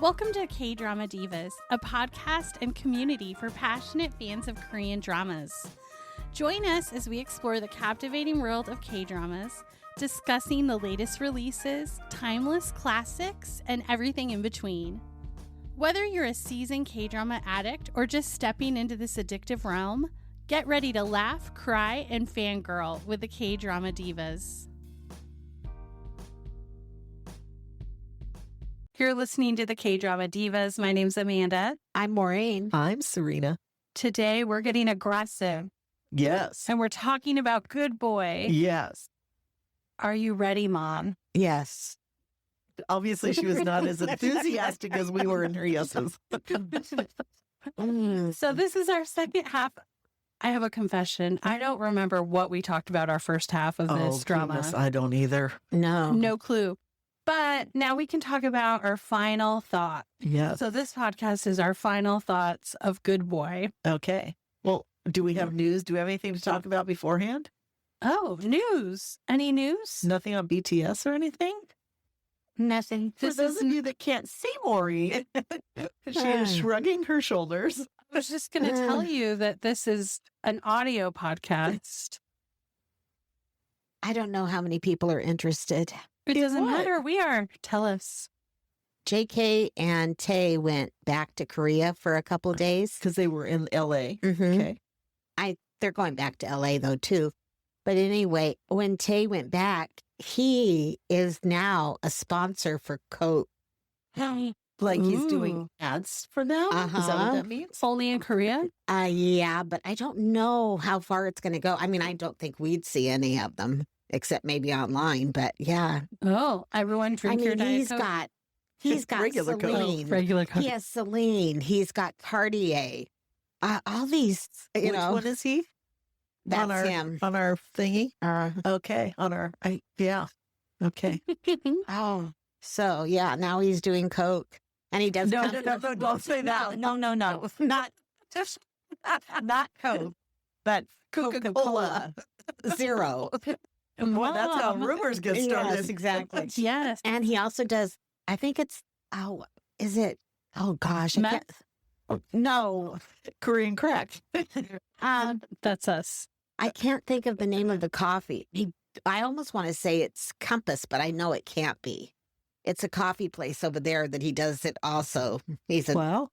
Welcome to K Drama Divas, a podcast and community for passionate fans of Korean dramas. Join us as we explore the captivating world of K-dramas, discussing the latest releases, timeless classics, and everything in between. Whether you're a seasoned K-drama addict or just stepping into this addictive realm, get ready to laugh, cry, and fangirl with the K Drama Divas. You're listening to the K Drama Divas. My name's Amanda. I'm Maureen. I'm Serina. Today we're getting aggressive. Yes. And we're talking about Good Boy. Yes. Are you ready, Mom? Yes. Obviously, she was not as enthusiastic as we were in her yeses. So this is our second half. I have a confession. I don't remember what we talked about our first half of this drama. Goodness, I don't either. No clue. But now we can talk about our final thought. Yes. So this podcast is our final thoughts of Good Boy. Okay. Well, do we have news? Do we have anything to talk about beforehand? Oh, news. Any news? Nothing on BTS or anything? Nothing. For those of you that can't see Maureen, she is shrugging her shoulders. I was just going to tell you that this is an audio podcast. I don't know how many people are interested. It doesn't what? matter. We are. Tell us. JK and Tae went back to Korea for a couple of days. Because they were in LA. Mhm. Okay. They're going back to LA though too. But anyway, when Tae went back, he is now a sponsor for Coke. Like he's doing Ooh. ads for them? Is that what Uh-huh. that means? Only in Korea? Yeah, but I don't know how far it's going to go. I mean, I don't think we'd see any of them except maybe online. But yeah, Oh, everyone drink your Diet Coke? he's got Regular Coke. Celine. Regular Coke. He has Celine. He's got Cartier. All these, you Which know, one is he? that's on our, him. On our thingy? Uh, Okay. On our, yeah. Okay. oh, so yeah, now he's doing Coke, and he does. No, don't say that. No, not Coke, but Coca-Cola Zero. Boy, that's how Mom. rumors get started. Yes, exactly. Yes. And he also does. I think it's. Is it? Oh gosh, I can't. No, Korean crack. That's us. I can't think of the name of the coffee. I almost want to say it's Compass, but I know it can't be. It's a coffee place over there that he does it also. He's a Well,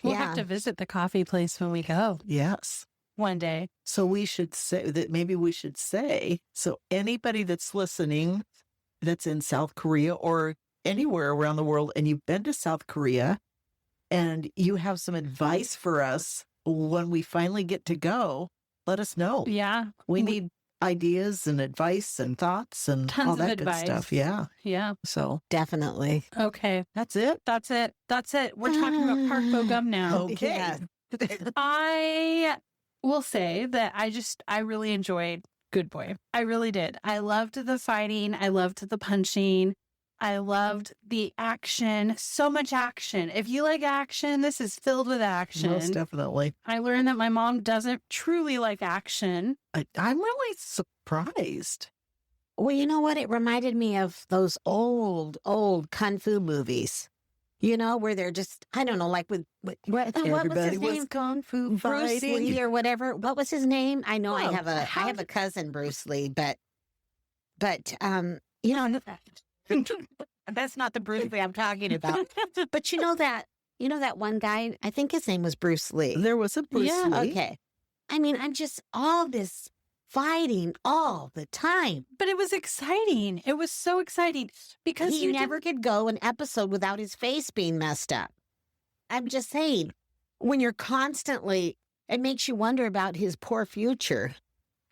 We'll yeah. have to visit the coffee place when we go yes. one day. So we should say that maybe we should say, so anybody that's listening that's in South Korea or anywhere around the world and you've been to South Korea and you have some advice for us when we finally get to go, let us know. Yeah. We need ideas and advice and thoughts and Tons all of that advice. good stuff. Yeah. Yeah. So definitely. Okay. that's it. That's it. We're talking about Park Bo Gum now. Okay. Yes. I will say that I really enjoyed Good Boy. I really did. I loved the fighting. I loved the punching. I loved the action. So much action. If you like action, this is filled with action. Most definitely. I learned that my mom doesn't truly like action. I'm really surprised. Well, you know what? It reminded me of those old kung fu movies. You know, where they're just, I don't know, like what was Everybody his was name? kung fu Bruce fighting. Lee or whatever. What was his name? I know I Oh, have a cousin, Bruce Lee, but you know, that's not the Bruce Lee I'm talking about. But you know that one guy, I think his name was Bruce Lee. There was a Bruce Yeah. Lee. Okay. I mean, I'm just all this fighting all the time. But it was exciting. It was so exciting because He never could go an episode without his face being messed up. I'm just saying, when you're constantly, it makes you wonder about his poor future.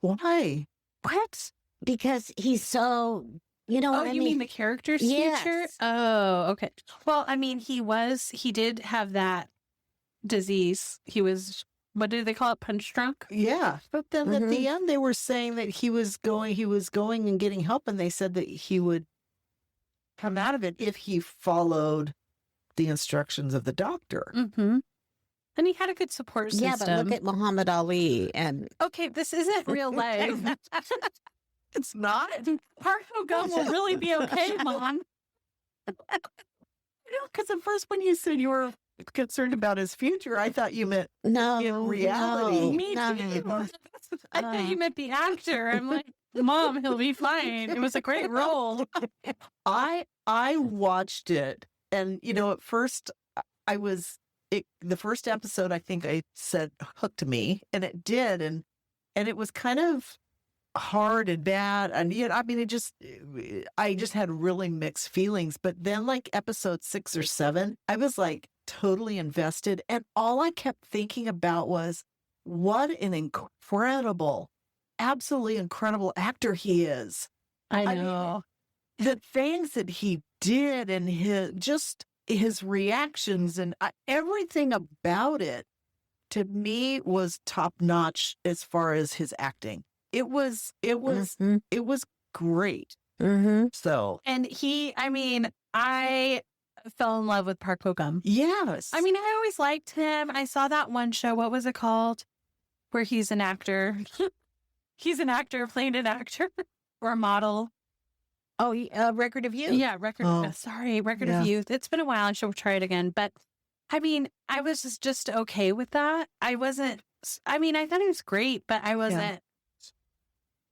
Why? What? Because he's so, you know Oh, what I you mean the character's Yes. future? Oh, okay. Well, I mean, he did have that disease. He was, what do they call it? Punch drunk? Yeah. But then at the end, they were saying that he was going and getting help. And they said that he would come out of it if he followed the instructions of the doctor. Mm-hmm. And he had a good support system. Yeah, but look at Muhammad Ali and Okay, this isn't real life. It's not. Park Bo Gum will really be okay, Mom. Because at first when you said you were concerned about his future, I thought you meant No, in reality. Me no. too. I thought you meant the actor. I'm like, Mom, he'll be fine. It was a great role. I watched it, and at first I was the first episode. I think I said hooked me, and it did, and it was kind of hard and bad, and I mean, I just had really mixed feelings. But then, like episode 6 or 7, I was like totally invested, and all I kept thinking about was what an incredible, absolutely incredible actor he is. I mean, know. the things that he did and his reactions and everything about it, to me, was top notch as far as his acting. It was great. Mm-hmm. So, And I fell in love with Park Bo Gum. yes. I mean, I always liked him. I saw that one show. What was it called? Where he's an actor. He's an actor playing an actor or a model. Oh, Record of You. Yeah, Record Oh. Record Yeah. of Youth. It's been a while. I should try it again. But I mean, I was just okay with that. I thought he was great, but I wasn't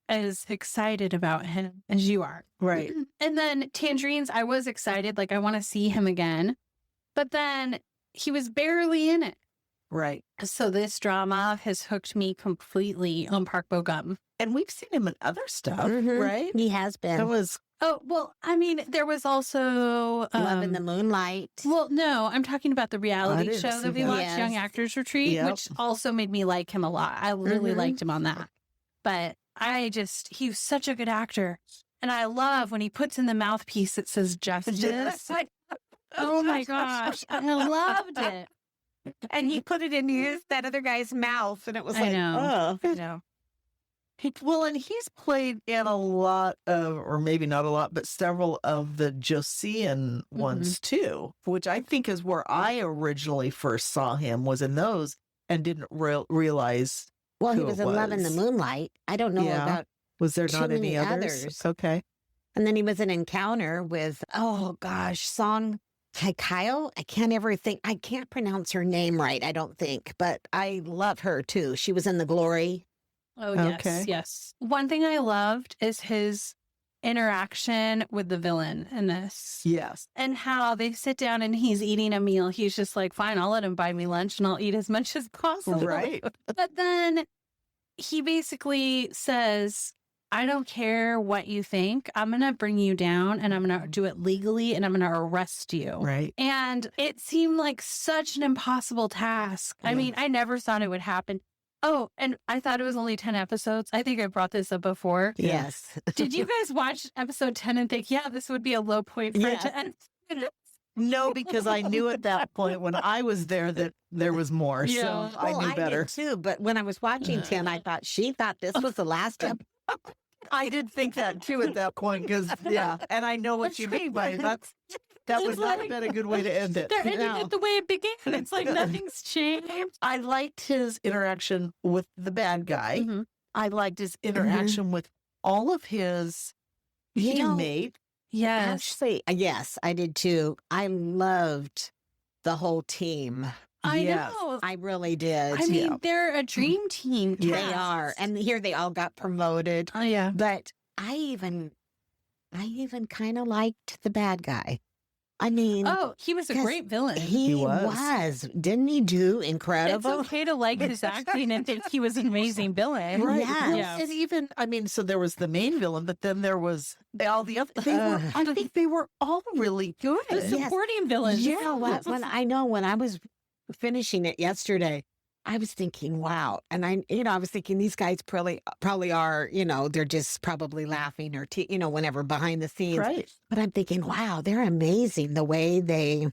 as excited about him as you are. Right. And then Tangerines, I was excited. Like, I want to see him again. But then he was barely in it. Right. So this drama has hooked me completely on Park Bo Gum. And we've seen him in other stuff, Mhm. right? He has been. That was Oh, well, I mean, there was also... Love in the Moonlight. Well, no, I'm talking about the I reality didn't show see that we that. watched, Yes. Young Actors Retreat, Yep. which also made me like him a lot. I really Mhm. liked him on that. But he was such a good actor. And I love when he puts in the mouthpiece that says justice. Oh my gosh. I loved it. And he put it in that other guy's mouth, and it was I like, know. oh. I know. and he's played in a lot of, or maybe not a lot, but several of the Joseon ones too, which I think is where I originally first saw him, was in those, and didn't realize. Well, he who was it in Love in the was. Moonlight. I don't know Yeah. about. Was there Too not many any others? others. Okay. And then he was in Encounter with, oh gosh, Song Kyle. I can't pronounce her name right, I don't think, but I love her too. She was in The Glory. Oh, yes. Okay. Yes. One thing I loved is his interaction with the villain in this. Yes. And how they sit down and he's eating a meal. He's just like, fine, I'll let him buy me lunch and I'll eat as much as possible. Right. But then he basically says, I don't care what you think. I'm going to bring you down and I'm going to do it legally and I'm going to arrest you. Right. And it seemed like such an impossible task. I Yeah. mean, I never thought it would happen. Oh, and I thought it was only 10 episodes. I think I brought this up before. Yeah. Yes. Did you guys watch episode 10 and think, yeah, this would be a low point for it to end? No, because I knew at that point when I was there that there was more. Yeah. So I knew better. did too, but when I was watching 10, I thought she thought this was the last episode. I did think that too at that point, because and I know what you mean by that would It's not like- have been a good way to end it. They're ending No. it the way it began. It's like nothing's changed. I liked his interaction with the bad guy. Mhm. I liked his interaction with all of his You know, teammates. Yes. Actually, yes, I did too. I loved the whole team. I Yes. know. I really did. I mean, they're a dream team. Yeah. They cast. are. And here they all got promoted. Oh, yeah. But I even kind of liked the bad guy. I mean, Oh, he was a 'cause great villain. he He was. was. Didn't he do It's incredible? okay to like his acting and think he was an amazing villain. Right. Well, Yeah. and even, I mean, so there was the main villain, but then there was all the other. I think they were all really good. The Yes. supporting villains. You know what? When I was finishing it yesterday, I was thinking, wow. And I was thinking these guys probably are, they're just probably laughing or, whenever behind the scenes. Right. But I'm thinking, wow, they're amazing the way they.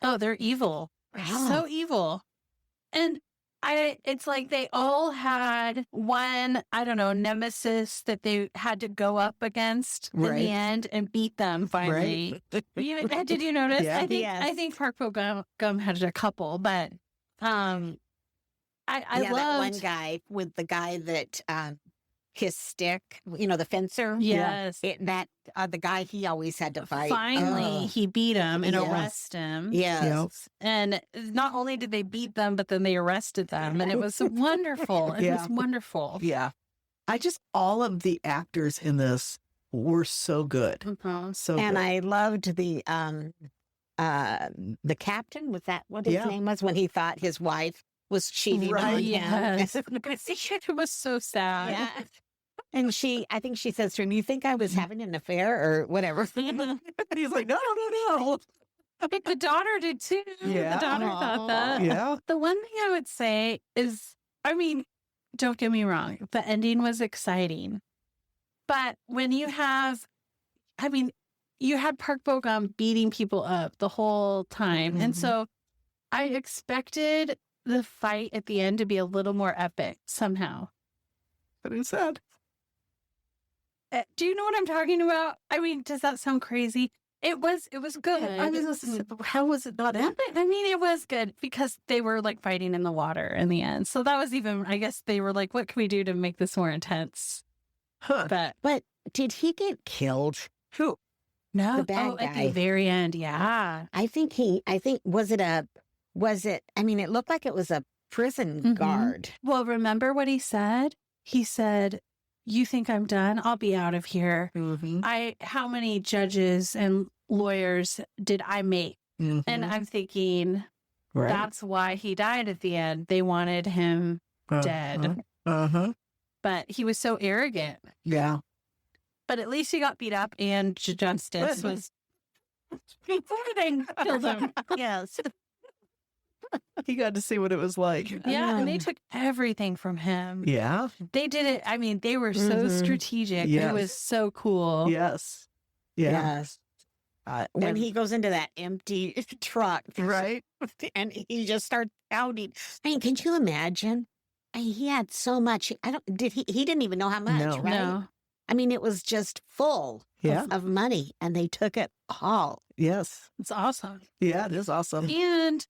Oh, they're evil. Wow. So evil. And it's like they all had one, I don't know, nemesis that they had to go up against in Right. the end and beat them finally. Right. Did you notice? Yeah. I think Yes. Park Bo Gum had a couple, but I that one loved guy with the guy that his stick, the fencer. Yes. The guy he always had to fight. Finally, he beat him and Yes. arrested him. Yes. And not only did they beat them, but then they arrested them. And it was wonderful. It was wonderful. Yeah. All of the actors in this were so good. Mm-hmm. So And good. I loved the captain. Was that what his name was, when he thought his wife was cheating on him? Yes. It was so sad. Yeah. And I think she says to him, "You think I was having an affair or whatever?" He's like, no. I think the daughter did too. Yeah. The daughter thought that. Yeah. The one thing I would say is, don't get me wrong, the ending was exciting. But when you have, you had Park Bo-gum beating people up the whole time. And Mhm. so I expected the fight at the end to be a little more epic somehow. But it's sad. Do you know what I'm talking about? Does that sound crazy? It was good. How was it not epic? It was good because they were like fighting in the water in the end. So that was even, I guess they were like, what can we do to make this more intense? Huh. But did he get killed? Who? no, The bad at guy. the very end. Yeah. It looked like it was a prison Mhm. guard. Well, remember what he said? He said, "You think I'm done? I'll be out of here. Mm-hmm. How many judges and lawyers did I make?" Mm-hmm. And I'm thinking, right. that's why he died at the end. They wanted him dead. Uh-huh. But he was so arrogant. Yeah. But at least he got beat up, and justice was before they killed him. Yes. He got to see what it was like. Yeah, and they took everything from him. Yeah. They did it. They were so Mhm. strategic. Yes. It was so cool. Yes. Yeah. Yes. When and- he goes into that empty truck, Right. and he just starts shouting. Can you imagine? He had so much. He didn't even know how much, No. right? No. It was just full Yeah. of money, and they took it all. Yes. It's awesome. Yeah, it is awesome. And,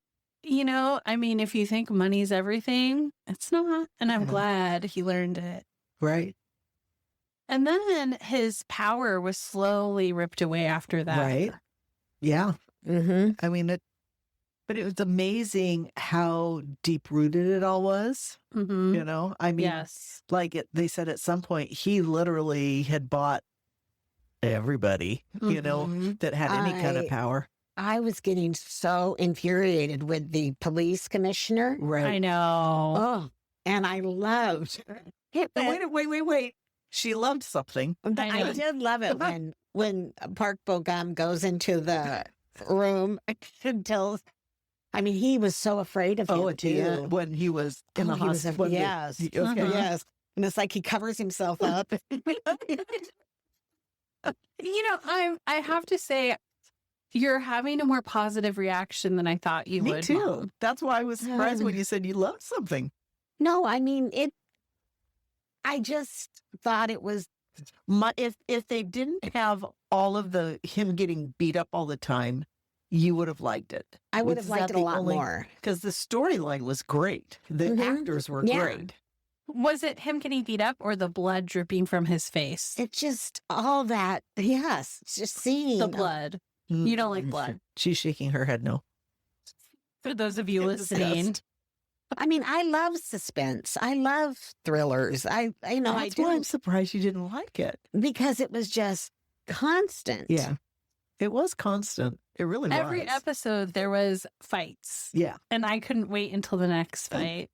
if you think money's everything, it's not. And I'm Yeah. glad he learned it. Right. And then his power was slowly ripped away after that. Right. Yeah. Mm-hmm. But it was amazing how deep rooted it all was. Mm-hmm. Yes. Yes. They said at some point he literally had bought everybody, Mhm. that had any kind of power. I was getting so infuriated with the police commissioner. Right. I know. Oh, and I loved it. Wait. She loved something. I know. I did love it when Park Bo-gum goes into the room and tells. He was so afraid of him Oh, at the end, too. when he was in the He was hospital. yes, Okay. Uh-huh. yes, and it's like he covers himself up. I have to say, you're having a more positive reaction than I thought you Me would. too. Mom. That's why I was surprised when you said you loved something. No, it. I just thought it was. If they didn't have all of him getting beat up all the time, you would have liked it. I would Was have liked that it a the lot only- more. Because the storyline was great. The Mhm. actors were Yeah. great. Was it him getting beat up or the blood dripping from his face? It's just all that. Yes, it's just seeing The blood. You don't like blood. She's shaking her head no. For those of you listening. Disgust. I love suspense. I love thrillers. I That's why do I'm surprised you didn't like it. because it was just constant. Yeah. It was constant. It really was. Every episode there was fights. Yeah. And I couldn't wait until the next fight.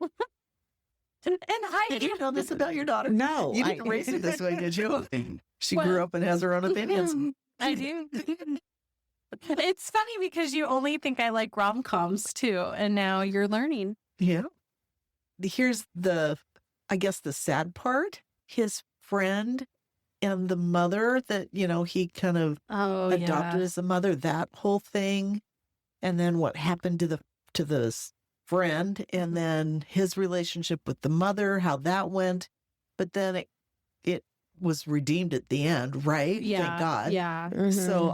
and I Did you know this about your daughter? No, You didn't raise her this way, did you? She Well- grew up and has her own opinions. I do. It's funny because you only think I like rom-coms too, and now you're learning. Yeah. Here's the sad part. His friend and the mother that, he kind of Oh, adopted as a mother, that whole thing. And then what happened to the friend, and then his relationship with the mother, how that went. But then it was redeemed at the end, right? Yeah. Thank God. Yeah. Mhm. So,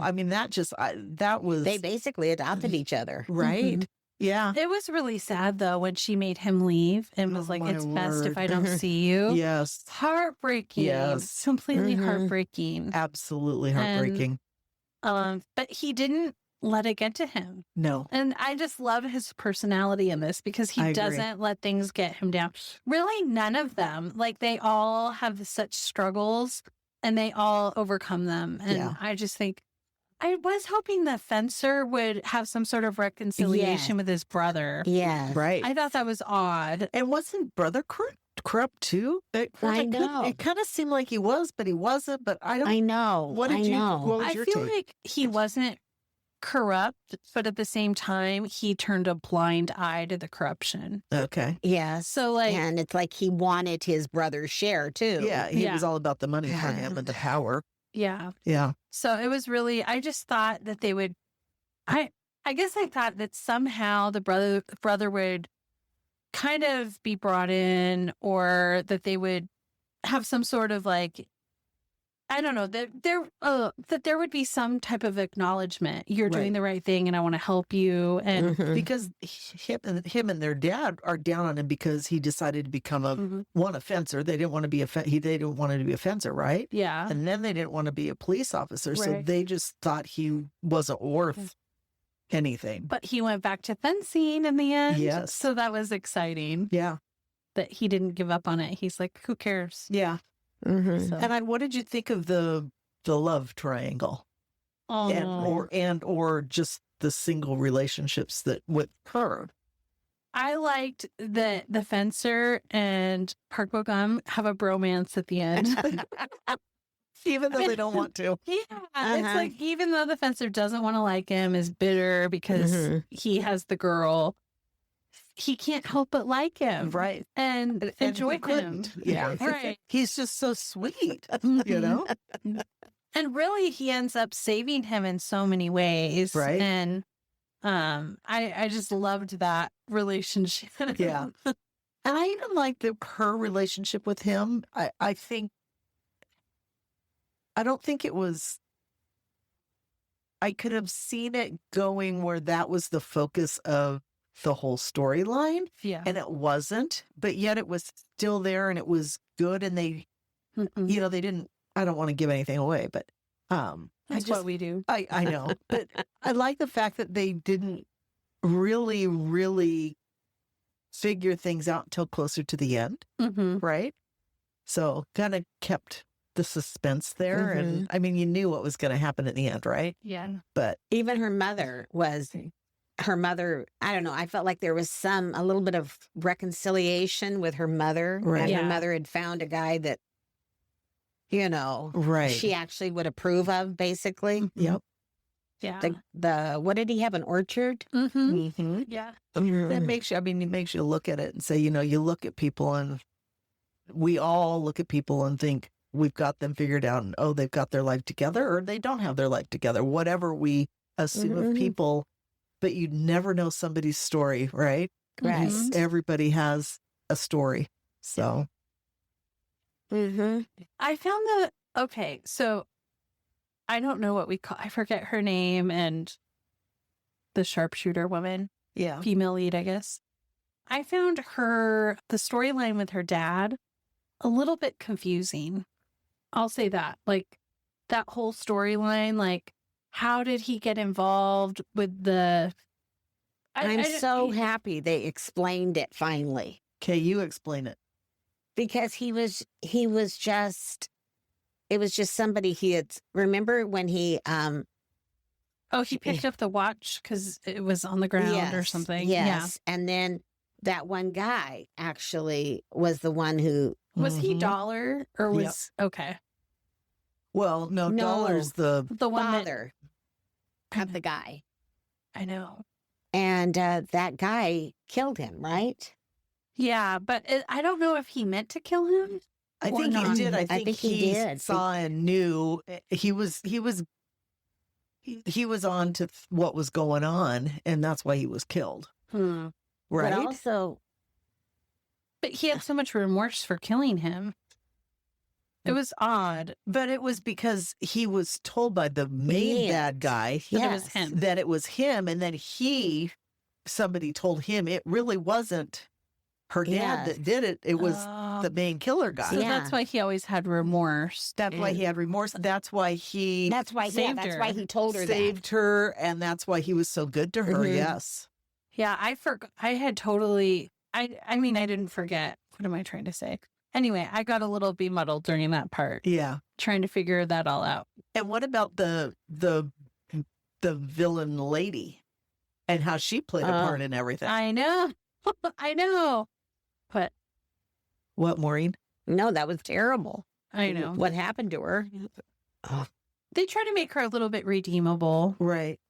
that was they basically adopted each other. right. Mhm. Yeah. It was really sad though when she made him leave and was Oh, like, my "It's best if word. I don't see you." Yes. Heartbreaking. Yes. Completely Mhm. heartbreaking. Absolutely And- heartbreaking. But he didn't let it get to him. No. And I just love his personality in this because I he agree. doesn't let things get him down. Really, none of them. Like, they all have such struggles and they all overcome them. And Yeah. I just think, I was hoping the fencer would have some sort of reconciliation with his brother. Yes. Right. I thought that was odd. And wasn't brother corrupt too? I know. It kind of seemed like he was, but he wasn't. But I don't. I know. What did I you? know. What was I your feel take? like he wasn't corrupt, but at the same time, he turned a blind eye to the corruption. Okay. Yes. So, like, And it's like he wanted his brother's share too. Yeah, he Yeah. was all about the money for him and the power. yeah. Yeah. So it was really, I just thought that they would, I guess I thought that somehow the brother would kind of be brought in, or that they would have some sort of like, I don't know, that there would be some type of acknowledgement. You're doing Right. the right thing and I want to help you. And Mhm. Because him and their dad are down on him because he decided to become a fencer. They didn't want to be they didn't want to be a fencer, right? yeah. And then they didn't want to be a police officer, so Right. they just thought he wasn't worth anything. But he went back to fencing in the end. Yes. So that was exciting Yeah. that he didn't give up on it. He's like, who cares? Yeah. Mhm. So, And what did you think of the love triangle oh, or just the single relationships that with her? I liked that the fencer and Park Bo Gum have a bromance at the end. Even though they don't want to. Yeah, it's Uh-huh. like, even though the fencer doesn't want to like him, is bitter because Mhm. he has the girl, he can't help but like him, Right. and And enjoy who him. couldn't? Yeah. Right. He's just so sweet, Mhm. you know? And really, he ends up saving him in so many ways. Right. And I just loved that relationship. Yeah. And I even like her relationship with him. I think, I don't think it was, I could have seen it going where that was the focus of the whole storyline, Yeah. and it wasn't, but yet it was still there and it was good. And they, Mm-mm. you know, they didn't, I don't want to give anything away, but That's what we do. I know, but I like the fact that they didn't really, really figure things out until closer to the end, Mm-hmm. right? So kind of kept the suspense there. And I mean, you knew what was going to happen at the end, right? Yeah. But Even her mother, I don't know, I felt like there was a little bit of reconciliation with her mother. Right. And Yeah. her mother had found a guy that, you know, right. she actually would approve of, basically. Yep. Yeah. What did he have, an orchard? Mm-hmm. Mm-hmm. Yeah. That makes you, I mean, it makes you look at it and say, you know, you look at people and we all look at people and think we've got them figured out and, oh, they've got their life together or they don't have their life together, whatever we assume of Mhm. people, but you never know somebody's story, right? Right. Mhm. Everybody has a story. So, Mm-hmm. I found okay, so I don't know what I forget her name, and the sharpshooter woman, yeah. female lead, I guess. I found the storyline with her dad a little bit confusing. I'll say that. Like, that whole storyline, like, how did he get involved with the... I'm so happy they explained it finally, Okay, you explain it. because it was just somebody he had, remember when he, Oh, he picked up the watch because it was on the ground or yes, something. yes. And then that one guy actually was the one who, Yeah. Was he Mhm. Dollar or was... Okay. Well, no, No. Dollar's the, The one that... father of the guy. I know. And that guy killed him, right? Yeah, but I don't know if he meant to kill him. I Or think he not. did. I I think think he he did. saw and knew he was on to what was going on, and that's why he was killed. Hmm. Right? But also, But he had so much remorse for killing him. It was odd. But it was because he was told by the main Yes. bad guy That it was yes. him. that it was him, and then he somebody told him it really wasn't her dad Yes. that did it. It was the main killer guy. So Yeah. that's why he always had remorse. That's why he had remorse. That's why he That's why. Saved That's her. why he told her saved her, and that's why he was so good to her. Mhm. Yes. Yeah, I forgot. I had totally. I mean, I didn't forget. What am I trying to say? Anyway, I got a little bemuddled during that part, Yeah. trying to figure that all out. And what about the villain lady and how she played a part in everything? I know, I know, but What, Maureen? No, that was terrible. I know What happened to her? they try to make her a little bit redeemable. Right.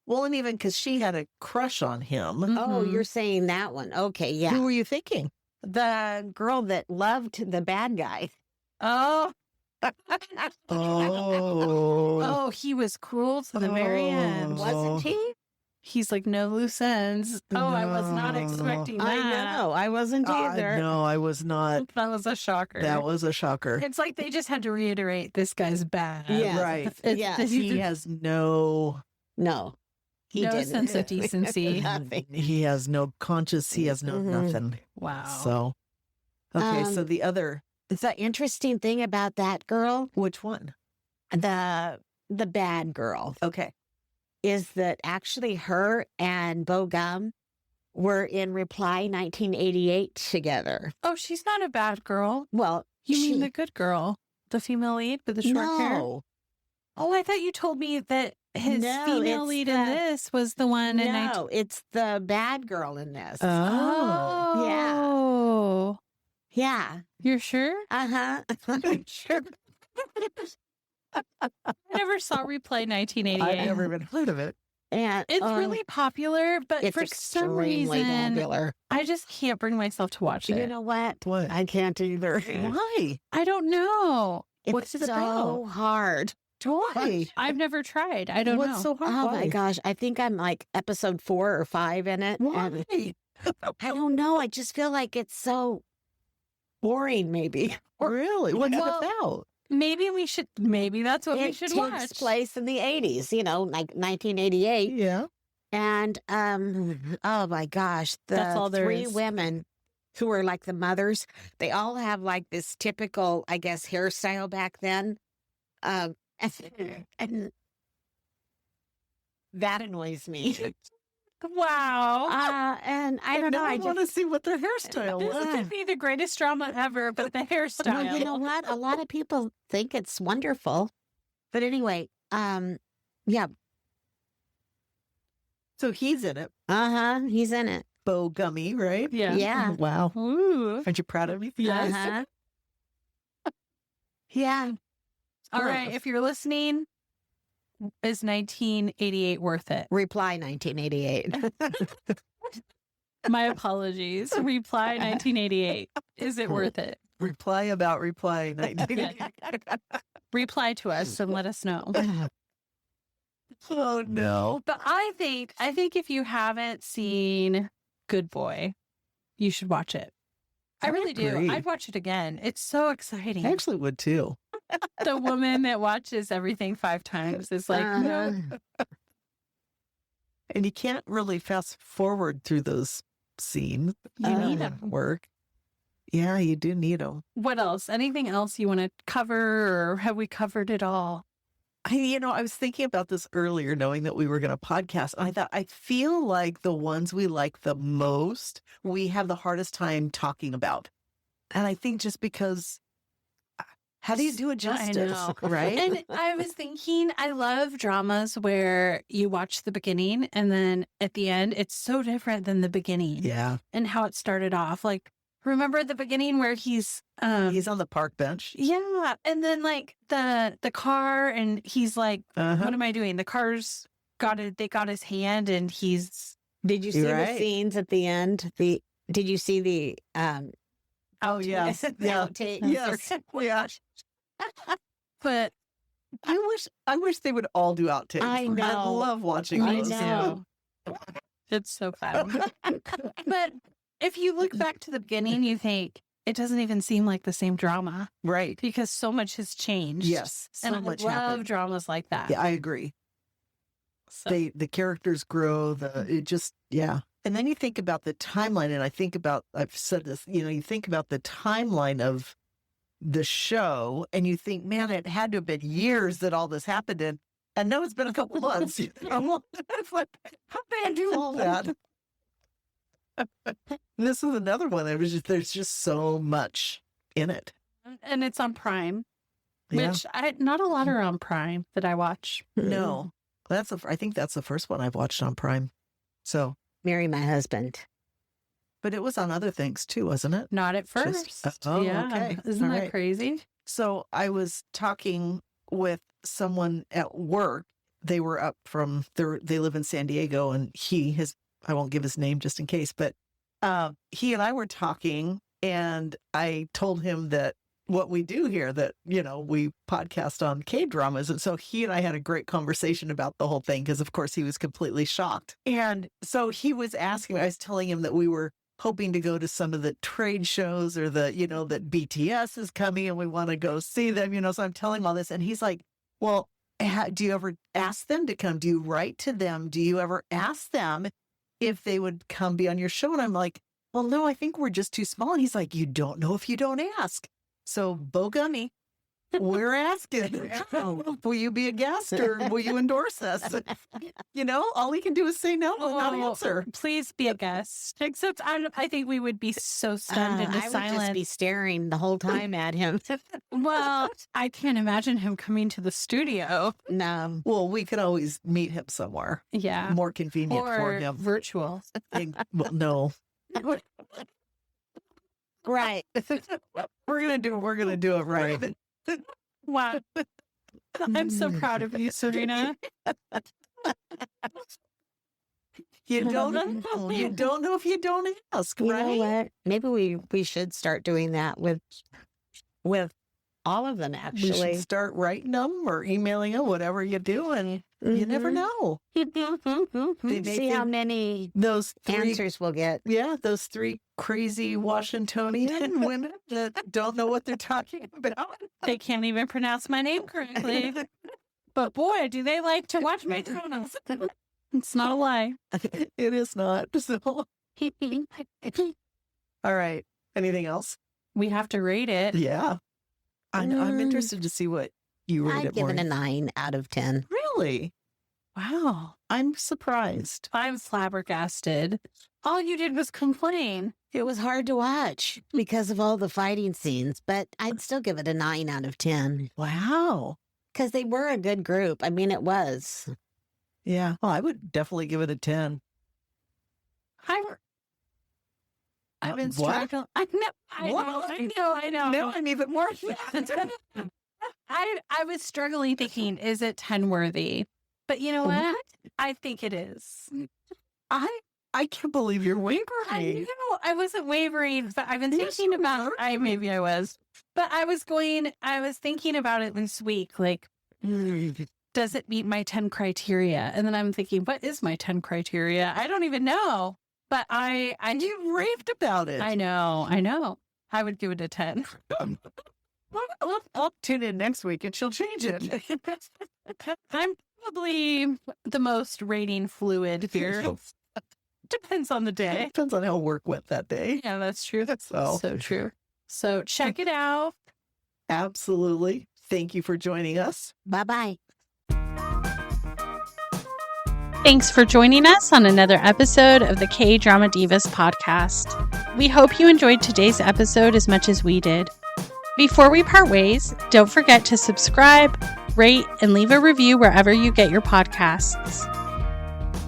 Well, and even because she had a crush on him. Oh, Mhm. you're saying that one. Okay, Who yeah. were you thinking? The girl that loved the bad guy. Oh, Oh. oh, he was cruel to the very end. Oh. Wasn't he? He's like no loose ends. Oh, I was not No. expecting that. I know. I wasn't either. No, I was not. That was a shocker. That was a shocker. It's like they just had to reiterate this guy's bad. Yeah. Right. It's- Yeah. He has no. No. He No didn't. sense of decency. Nothing. He has no conscience. He has no Mhm. nothing. Wow. So, okay. So Um, the other, The interesting thing about that girl, which one? the bad girl, Okay. is that actually her and Bo Gum were in Reply 1988 together. Oh, she's not a bad girl. Well, You she, mean the good girl, the female lead with the short hair? no, Oh, I thought you told me that his No, female it's lead in the- this was the one in no, it's the bad girl in this. Oh. Oh, Yeah. you're sure? Uh-huh. Sure. I never saw Replay 1988. I've never even heard of it. And It's really popular, but it's for some extremely reason, popular. I just can't bring myself to watch it. You know what? What? I can't either. Why? I don't know. It's What's it so about? hard. Why? I've never tried. I don't What's know. so hard? Oh Why? my gosh. I think I'm like episode 4 or 5 in it. and Why? I don't know. I just feel like it's so boring, maybe. Really? What's Well, it about? Maybe that's what we It should takes watch. place in the 80s, like 1988. Yeah. And oh my gosh, That's all the there 3 is. women who are like the mothers, they all have like this typical, I guess, hairstyle back then. And that annoys me. Wow. And I don't know. I want just to see what their hairstyle This was. could be the greatest drama ever, but the hairstyle. well, you know what? A lot of people think it's wonderful, but anyway, yeah, So he's in it. he's in it. Bo Gummy, right? Yeah. Yeah. Wow. Ooh. Aren't you proud of me? Yes. Uh-huh. Yeah. All right. If you're listening, is 1988 worth it? Reply 1988. My apologies. Reply 1988. Is it worth it? Reply about reply. 1988. Reply to us and let us know. Oh no. But I think if you haven't seen Good Boy, you should watch it. I really agree. do. I'd watch it again. It's so exciting. I actually would too. The woman that watches everything 5 times is like, no. And you can't really fast forward through those scenes. You need That 'em. work. Yeah, you do need them. What else? Anything else you want to cover, or have we covered it all? I was thinking about this earlier, knowing that we were going to podcast. And I thought, I feel like the ones we like the most, we have the hardest time talking about. And I think just because, how do you do it justice? know. Right? And I was thinking, I love dramas where you watch the beginning and then at the end, it's so different than the beginning yeah. and how it started off. Like, remember at the beginning where he's on the park bench. yeah, and then like the car, and he's like, Uh-huh. "What am I doing?" The car's got it. They got his hand, and he's Did you see You're the right. scenes at the end? Did you see the Oh, yes. the Yeah. outtakes? Yes. Yeah. but I wish they would all do outtakes. I I know. love watching I those. know. it's so fun. But if you look back to the beginning, you think it doesn't even seem like the same drama Right. because so much has changed. Yes. So and I much love happened. dramas like that. Yeah, I agree. So, The characters grow. It just, yeah. And then you think about the timeline, and I've said this, you think about the timeline of the show, and you think, man, it had to have been years that all this happened in. And no, it's been a couple months. It's like, how did I do all that? This is another one. There's just so much in it. And it's on Prime, Yeah. which not a lot are on Prime that I watch. No, I think that's the first one I've watched on Prime. So, Marry my husband. but it was on other things too, wasn't it? Not at first. Yeah. Okay. Isn't All that right. crazy? So I was talking with someone at work. They were up from they live in San Diego, and I won't give his name just in case, but he and I were talking, and I told him that what we do here, that, we podcast on K dramas. And so he and I had a great conversation about the whole thing, because of course he was completely shocked. And so he was asking, I was telling him that we were hoping to go to some of the trade shows, or that BTS is coming and we want to go see them, so I'm telling him all this. And he's like, well, do you ever ask them to come? Do you write to them? Do you ever ask them if they would come be on your show? And I'm like, well, no, I think we're just too small. And he's like, you don't know if you don't ask. So, Bo Gummy, we're asking, will you be a guest, or will you endorse us? All he can do is say no and not answer. Please be a guest. Except I think we would be so stunned into I would silence. just be staring the whole time at him. Well, I can't imagine him coming to the studio. No. Well, we could always meet him somewhere. Yeah. More convenient for Or him. virtual. Well, no. Right. We're gonna do it right. Wow. I'm so proud of you, Serina. You don't know. You don't know if you don't ask, You right? know what? Maybe we should start doing that with all of them, We actually. should start writing them or emailing them, whatever you do, and you never know. They See how many Those three, answers we'll get. those three crazy Washingtonian women that don't know what they're talking about. They can't even pronounce my name correctly. But boy, do they like to watch my dramas. It's not a lie. It is not. So, all right. Anything else? We have to rate it. Yeah. I'm interested to see what you rate I'd it give it a Maureen. 9 out of 10. Really? Wow. I'm surprised. I'm flabbergasted. All you did was complain. It was hard to watch because of all the fighting scenes, but I'd still give it a 9 out of 10 Wow. because they were a good group. I mean, it was. Yeah. Well, I would definitely give it a 10. I've been What? struggling. I know. No, I'm even more. I was struggling thinking, is it 10 worthy? But you know what? I think it is. I can't believe you're wavering. I know. I wasn't wavering, but I've been thinking about it. Maybe I was. But I was thinking about it this week. Like, does it meet my 10 criteria? And then I'm thinking, what is my 10 criteria? I don't even know. But You raved about it. I know. I would give it a 10. I'll tune in next week and she'll change it. I'm probably the most rating fluid here. Depends on the day. Depends on how work went that day. Yeah, that's true. So, So true. So check it out. absolutely. Thank you for joining us. Bye-bye. Thanks for joining us on another episode of the K Drama Divas podcast. We hope you enjoyed today's episode as much as we did. Before we part ways, don't forget to subscribe, rate, and leave a review wherever you get your podcasts.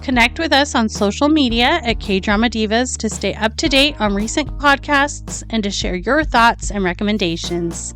Connect with us on social media at K Drama Divas to stay up to date on recent podcasts and to share your thoughts and recommendations.